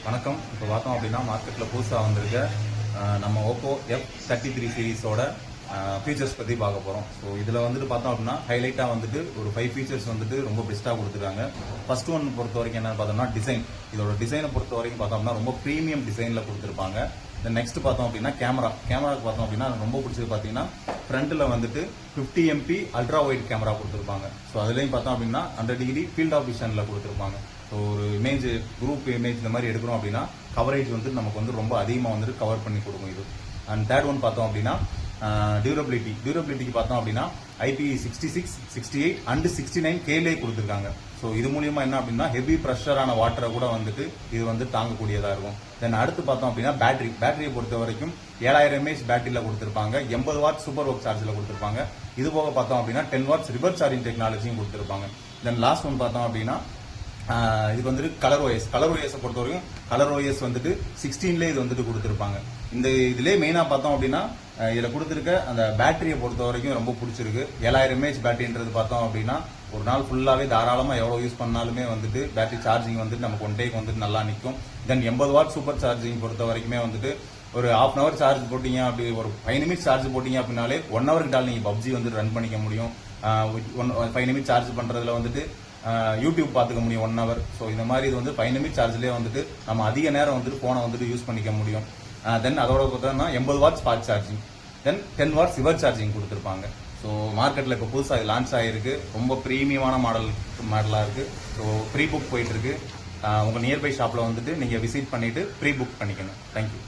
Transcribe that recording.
வணக்கம். இப்போ பார்த்தோம் அப்படின்னா மார்க்கெட்டில் புதுசாக வந்திருக்க நம்ம ஓப்போ F33 சீரிஸோட ஃபீச்சர்ஸ் பற்றி பார்க்க போகிறோம். ஸோ இதில் வந்துட்டு பார்த்தோம் அப்படின்னா ஹைலைட்டாக வந்துட்டு ஒரு 5 ஃபீச்சர்ஸ் வந்துட்டு ரொம்ப பெஸ்ட்டாக கொடுத்துருக்காங்க. ஃபர்ஸ்ட் ஒன் பொறுத்த வரைக்கும் என்னென்னு பார்த்தோம்னா டிசைன். இதோட டிசைனை பொறுத்த வரைக்கும் பார்த்தோம் அப்படின்னா ரொம்ப ப்ரீமியம் டிசைனில் கொடுத்துருப்பாங்க. தென் நெக்ஸ்ட் பார்த்தோம் அப்படின்னா கேமராக்கு பார்த்தோம் அப்படின்னா ரொம்ப பிடிச்சது பார்த்தீங்கன்னா ஃப்ரண்ட்டில் வந்துட்டு 50 MP அல்ட்ரா வைட் கேமரா கொடுத்துருப்பாங்க. ஸோ அதுலேயும் பார்த்தோம் அப்படின்னா 100 டிகிரி ஃபீல்ட் ஆஃப் விஷனில் கொடுத்துருப்பாங்க. ஸோ ஒரு இமேஜ் குரூப் இமேஜ் இந்த மாதிரி எடுக்கிறோம் அப்படின்னா கவரேஜ் வந்துட்டு நமக்கு வந்து ரொம்ப அதிகமாக வந்துட்டு கவர் பண்ணி கொடுக்கும் இது. அண்ட் தேர்ட் ஒன் பார்த்தோம் அப்படின்னா டியூரபிலிட்டிக்கு பார்த்தோம் அப்படின்னா IP66, 68 அண்ட் 69 கேலே கொடுத்துருக்காங்க. ஸோ இது மூலியமா என்ன அப்படின்னா ஹெவி ப்ரெஷரான வாட்டரை கூட வந்துட்டு இது வந்து தாங்கக்கூடியதாக இருக்கும். தென் அடுத்து பார்த்தோம் அப்படின்னா பேட்டரியை பொறுத்த வரைக்கும் 7000 mAh பேட்டரியில் கொடுத்துருப்பாங்க. 80 வாட் சூப்பர் ஒர்க் சார்ஜில் கொடுத்துருப்பாங்க. இது போக பார்த்தோம் அப்படின்னா 10 வாட்ஸ் ரிவர்ஸ் சார்ஜிங் டெக்னாலஜியும் கொடுத்துருப்பாங்க. தென் லாஸ்ட் ஒன் பார்த்தோம் அப்படின்னா இதுக்கு வந்துட்டு கலர் ஓஎஸ் பொறுத்த வரைக்கும் கலர் ஓஎஸ் வந்துட்டு 16ல இது வந்துட்டு கொடுத்துருப்பாங்க. இந்த இதுலேயே மெயினாக பார்த்தோம் அப்படின்னா இதில் கொடுத்துருக்க அந்த பேட்டரியை பொறுத்த வரைக்கும் ரொம்ப பிடிச்சிருக்கு. 7000 mAh பேட்டரின்றது பார்த்தோம் அப்படின்னா ஒரு நாள் ஃபுல்லாகவே தாராளமாக எவ்வளோ யூஸ் பண்ணாலுமே வந்துட்டு பேட்டரி சார்ஜிங் வந்துட்டு நமக்கு ஒன் டேக்கு வந்துட்டு நல்லா நிற்கும். தென் 80 வாட் சூப்பர் சார்ஜிங் பொறுத்த வரைக்குமே வந்துட்டு ஒரு ½ hour சார்ஜ் போட்டீங்க அப்படி ஒரு 5 நிமிஷம் சார்ஜ் போட்டீங்க அப்படின்னாலே 1 hour கிட்ட நீங்கள் பப்ஜி வந்து ரன் பண்ணிக்க முடியும். 5 நிமிஷம் சார்ஜ் பண்ணுறதுல வந்துட்டு யூடியூப் பார்த்துக்க முடியும் 1 hour. ஸோ இந்த மாதிரி இது வந்து 5 நிமிஷம் சார்ஜ்லேயே வந்துட்டு நம்ம அதிக நேரம் வந்துட்டு ஃபோனை வந்துட்டு யூஸ் பண்ணிக்க முடியும். தென் அதோட பார்த்தோம்னா 80 வாட்ஸ் ஃபாஸ்ட் சார்ஜிங், தென் 10 வாட்ஸ் ரிவர்ஸ் சார்ஜிங் கொடுத்துருப்பாங்க. ஸோ மார்க்கெட்டில் இப்போ புதுசாக இது லான்ச் ஆகிருக்கு. ரொம்ப ப்ரீமியமான மாடலாக இருக்குது. ஸோ ப்ரீ புக் போயிட்டு இருக்கு. உங்கள் நியர்பை ஷாப்பில் வந்துட்டு நீங்கள் விசிட் பண்ணிவிட்டு ப்ரீ புக் பண்ணிக்கணும். தேங்க்யூ.